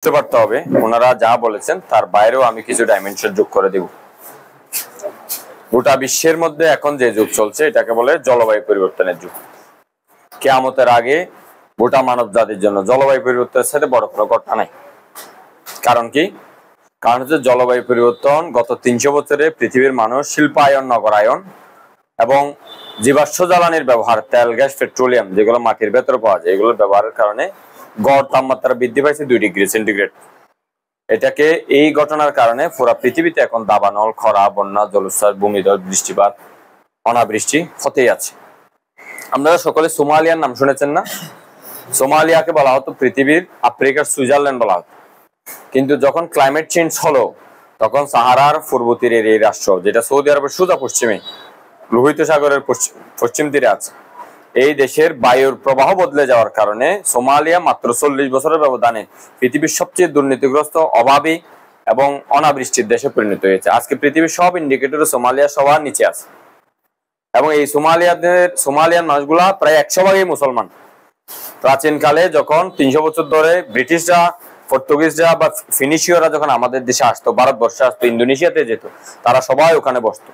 বুঝতে পারতে হবে ওনারা যা বলেছেন তার বাইরেও আমি কিছু ডাইমেনশন যোগ করে দেব। গোটা বিশ্বের মধ্যে এখন যে যুগ চলছে এটাকে বলে জলবায়ু পরিবর্তনের যুগ। কিয়ামতের আগে গোটা মানব জাতির জন্য জলবায়ু পরিবর্তনের সাথে বড় কোনো ঘটনা নাই। কারণ কি? কারণ হচ্ছে জলবায়ু পরিবর্তন গত 300 বছরে পৃথিবীর মানুষ শিল্পায়ন, নগরায়ন এবং জীবাশ্ম জ্বালানির ব্যবহার, তেল, গ্যাস, পেট্রোলিয়াম যেগুলো মাটির ভেতরে পাওয়া যায় এগুলোর ব্যবহারের কারণে গড় তাপমাত্রা বৃদ্ধি পাইছে 2 ডিগ্রি সেন্টিগ্রেড। এটাকে এই ঘটনার কারণে পুরো পৃথিবীতে এখন দাবানল, খরা, বন্যা, জলোচ্ছ্বাস, ভূমিধস, বৃষ্টিপাত, অনাবৃষ্টি হতেই আছে। আপনারা সকলে সোমালিয়ার নাম শুনেছেন না? সোমালিয়াকে বলা হতো পৃথিবীর আফ্রিকার সুইজারল্যান্ড বলা হতো। কিন্তু যখন ক্লাইমেট চেঞ্জ হলো তখন সাহারার পূর্ব তীরের এই রাষ্ট্র, যেটা সৌদি আরবের সোজা পশ্চিমে লোহিত সাগরের পশ্চিম তীরে আছে, এই দেশের বায়ুর প্রবাহ বদলে যাওয়ার কারণে সোমালিয়া মাত্র 40 বছরের ব্যবধানে পৃথিবীর সবচেয়ে দুর্নীতিগ্রস্ত, অভাবী এবং অনাবৃষ্টির দেশে পরিণত হয়েছে। আজকে পৃথিবীর সব ইন্ডিকেটরে সোমালিয়া সবার নিচে আছে এবং এই সোমালিয়ান মানুষগুলা প্রায় 100 ভাগই মুসলমান। প্রাচীনকালে যখন 300 বছর ধরে ব্রিটিশরা, পর্তুগিজরা বা ফিনিশীয়রা যখন আমাদের দেশে আসতো, ভারতবর্ষে আসতো, ইন্দোনেশিয়াতে যেত, তারা সবাই ওখানে বসতো।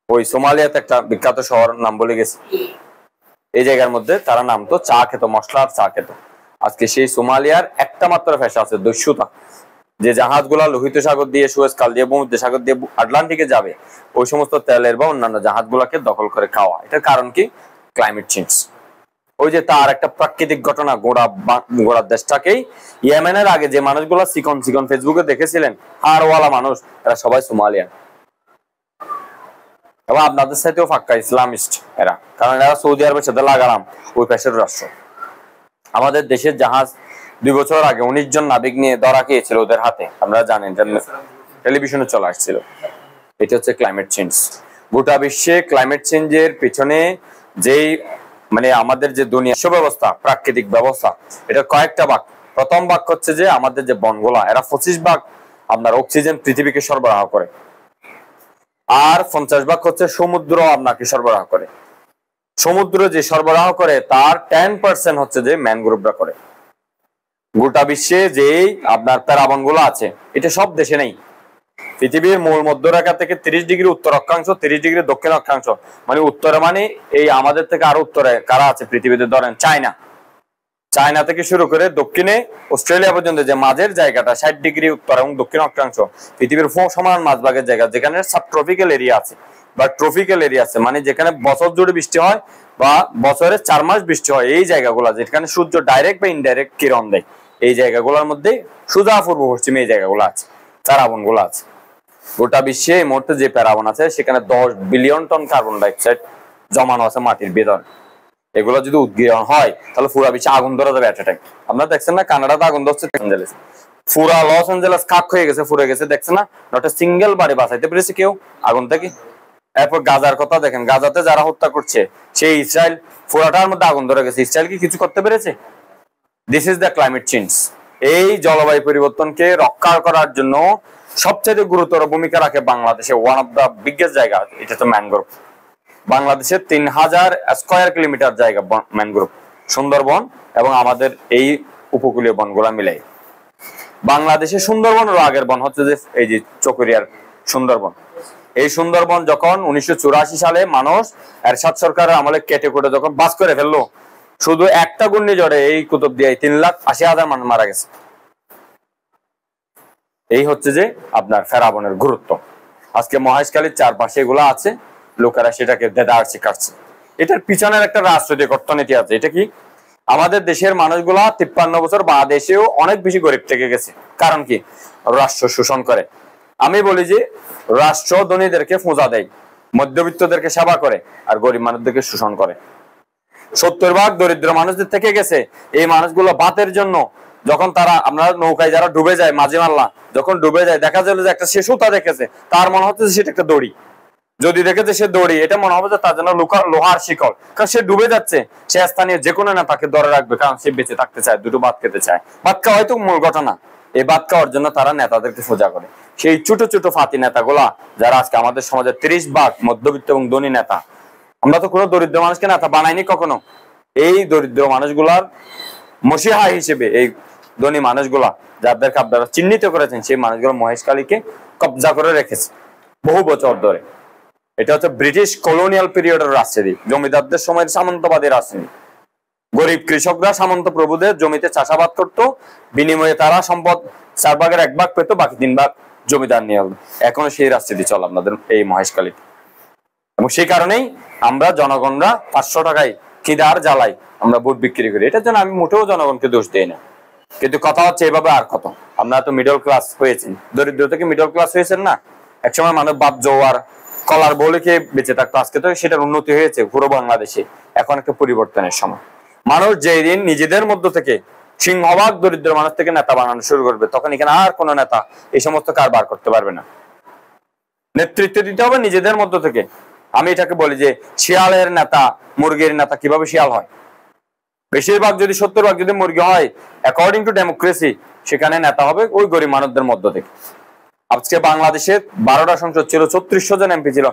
ওই সোমালিয়াতে একটা বিখ্যাত শহর নাম বলে গেছে, এই জায়গার মধ্যে তারা নামতো, চা খেত, মশলার চা খেত। আজকে সেই সোমালিয়ার একটা মাত্র পেশা আছে, দস্যুতা। যে জাহাজগুলা লোহিত সাগর দিয়ে, সুয়েজ খাল দিয়ে, ভূমধ্য সাগর দিয়ে আটলান্টিকে যাবে, ওই সমস্ত তেলের বা অন্যান্য জাহাজগুলাকে দখল করে খাওয়া। এটার কারণ কি? Climate change. ওই যে তার একটা প্রাকৃতিক ঘটনা, গোড়া দেশটাকেই, ইয়েমেনের আগে যে মানুষগুলা চিকন চিকন ফেসবুকে দেখেছিলেন, হাড়ওয়ালা মানুষ, এরা সবাই সোমালিয়ান এবং আপনাদের সাথেও ফাক্কা ইসলামিস্ট এরা, কারণ এরা সৌদি আরবের সাথে লাগালাম ওই পেশের রাষ্ট্র। আমাদের দেশের জাহাজ 2 বছর আগে 19 জন নাবিক নিয়ে ধরা খেয়েছিল ওদের হাতে, আপনারা জানেন, টেলিভিশনে চলে আসছিল। এটা হচ্ছে ক্লাইমেট চেঞ্জ। গোটা বিশ্বে ক্লাইমেট চেঞ্জের পিছনে যেই আমাদের যে দুনিয়া ব্যবস্থা, প্রাকৃতিক ব্যবস্থা, এটা কয়েকটা ভাগ। প্রথম ভাগ হচ্ছে যে আমাদের যে বনগুলা, এরা 25 ভাগ আপনার অক্সিজেন পৃথিবীকে সরবরাহ করে, আর 50 ভাগ হচ্ছে সমুদ্র আপনাকে সরবরাহ করে। সমুদ্র যে সরবরাহ করে তার 10% হচ্ছে যে ম্যানগ্রোভরা করে। গোটা বিশ্বে যে আপনার প্যারাবন গুলো আছে, এটা সব দেশে নেই। পৃথিবীর মূল মধ্যরেখা থেকে 30 ডিগ্রি উত্তর অক্ষাংশ, 30 ডিগ্রি দক্ষিণ অক্ষাংশ, উত্তরে এই আমাদের থেকে আরো উত্তরে কারা আছে পৃথিবীতে, ধরেন চায়না থেকে শুরু করে দক্ষিণে অস্ট্রেলিয়া পর্যন্ত যে মাঝের জায়গাটা 60 ডিগ্রি উত্তর এবং দক্ষিণ অক্ষাংশ, পৃথিবীর সমান মাঝভাগের জায়গা, যেখানে সাবট্রপিক্যাল এরিয়া আছে বা ট্রপিক্যাল এরিয়া আছে, যেখানে বছর জুড়ে বৃষ্টি হয় বা বছরে 4 মাস বৃষ্টি হয়, এই জায়গাগুলো যেখানে সূর্য ডাইরেক্ট বা ইনডাইরেক্ট কিরণ দেয়, এই জায়গাগুলোর মধ্যে সোজা পূর্ব পশ্চিমে এই জায়গাগুলো আছে, প্যারাবন গুলো আছে। গোটা বিশ্বে এই মুহূর্তে যে প্যারাবন আছে সেখানে 10 বিলিয়ন টন কার্বন ডাইঅক্সাইড জমানো আছে মাটির ভেতর। এগুলো যদি উদ্গীরণ হয় তাহলে পুরা বিশ্বে আগুন ধরা যাবে এট এ টাইম। আপনারা দেখছেন না, কানাডাতে আগুন ধরছে, পুরা লস অ্যাঞ্জেলেস কাক হয়ে গেছে, পুড়ে গেছে, দেখছেন না? নট এ সিঙ্গেল বাড়ি বাঁচাইতে পেরেছে কেউ আগুন থেকে। এরপর গাজার কথা দেখেন, গাজাতে যারা হত্যা করছে সেই ইসরায়েল, পুরাটার মধ্যে আগুন ধরে গেছে, ইসরায়েল কি কিছু করতে পেরেছে? This is the climate change. এই জলবায়ু পরিবর্তনকে রক্ষা করার জন্য সবচেয়ে গুরুতর ভূমিকা রাখে বাংলাদেশে ওয়ান অফ দ্য বিগেস্ট জায়গা, এটা তো ম্যানগ্রোভ। বাংলাদেশে 3000 স্কয়ার কিলোমিটার জায়গা ম্যানগ্রোভ, সুন্দরবন এবং আমাদের এই উপকূলীয় বনগুলা মিলাই। বাংলাদেশে সুন্দরবনের আগের বন হচ্ছে যে এই যে চকরিয়ার সুন্দরবন। এই সুন্দরবন যখন 1984 সালে মানুষ এরশাদ সরকারের আমলে কেটে কুটে যখন বাস করে ফেললো, শুধু একটা ঘূর্ণিঝড়ে এই কুতুব দিয়ে 3,80,000 মানুষ মারা গেছে। এই হচ্ছে যে আপনার ফেরাবনের গুরুত্ব। আজকে মহেশখালীর চারপাশে এগুলো আছে, লোকেরা সেটাকে দেদারসি কাটছে। এটার পিছনের একটা রাজনৈতিক অর্থনীতি আছে। এটা কি? আমাদের দেশের মানুষগুলা 53 বছর বা দেশেও অনেক বেশি গরিব থেকে গেছে। কারণ কি? রাষ্ট্র শোষণ করে। আমি বলি যে রাষ্ট্র ধনীদেরকে পূজা দেয়, মধ্যবিত্তদেরকে সেবা করে, আর গরিব মানুষদেরকে শোষণ করে। 70 ভাগ দরিদ্র মানুষদের থেকে গেছে। এই মানুষগুলো ভাতের জন্য যখন তারা আপনার নৌকায় যারা ডুবে যায়, মাঝি মাল্লা যখন ডুবে যায়, দেখা যায় যে একটা সে সুতা দেখেছে, তার মনে হচ্ছে সেটা একটা দড়ি। যদি দেখেছে সে দড়ি, এটা মনে হবে যে তার জন্য লোহার শিকল, কারণ সে ডুবে যাচ্ছে। সে স্থানীয় যে কোনো না তাকে ধরে রাখবে, কারণ সে বেঁচে থাকতে চায়, দুটো ভাত খেতে চায়। ভাত খাওয়া হয়তো মূল ঘটনা। এই ভাত খাওয়ার জন্য তারা নেতাদেরকে পূজা করে। সেই ছোট ছোট ফাতি নেতাগুলা যারা আজকে আমাদের সমাজের 30 ভাগ মধ্যবিত্ত এবং ধনী নেতা। আমরা তো কোনো দরিদ্র মানুষকে নেতা বানাইনি কখনো। এই দরিদ্র মানুষগুলার মসিহা হিসেবে এই ধনী মানুষগুলা যাদেরকে আপনারা চিহ্নিত করেছেন, সেই মানুষগুলো মহেশখালীকে কবজা করে রেখেছে বহু বছর ধরে। এটা হচ্ছে ব্রিটিশ কলোনিয়াল পিরিয়ডের রাজনীতি, জমিদারদের সময়ের সামন্তবাদী রাজনীতি। গরিব কৃষকরা সামন্ত প্রভুদের জমিতে চাষাবাদ করত, বিনিময়ে তারা সম্পদ 4 ভাগের 1 ভাগ পেত, বাকি 3 ভাগ জমিদার নিয়ে হলো। এখনো সেই রাজনীতি চলে আপনাদের এই মহেশখালীতে। এবং সেই কারণেই আমরা জনগণরা 500 টাকায় খিদার জ্বালাই আমরা ভোট বিক্রি করি। এটার জন্য আমি মোটেও জনগণকে দোষ দিই না, কিন্তু কথা হচ্ছে এভাবে আর কত। আপনারা তো মিডল ক্লাস হয়েছেন, দরিদ্র থেকে মিডল ক্লাস হয়েছেন না। একসময় মানুষ বাপ জোয়ার কলার বলে খেয়ে বেঁচে থাকতো, আজকে তো সেটার উন্নতি হয়েছে পুরো বাংলাদেশে। এখন একটা পরিবর্তনের সময়। মানুষ যেদিন নিজেদের মধ্য থেকে সিংহভাগ দরিদ্র মানুষ থেকে নেতা বানানো শুরু করবে, তখন এখানে আর কোন নেতা এই সমস্ত কারবার করতে পারবে না। নেতৃত্ব দিতে হবে নিজেদের মধ্য থেকে। আমি এটাকে বলি যে শিয়ালের নেতা মুরগির নেতা কিভাবে শিয়াল হয়। বেশিরভাগ যদি 70 ভাগ যদি মুরগি হয়, অ্যাকর্ডিং টু ডেমোক্রেসি, সেখানে নেতা হবে ওই গরিব মানুষদের মধ্য থেকে। আজকে বাংলাদেশে 12টা সংসদ ছিল, 3600 জন এমপি ছিল।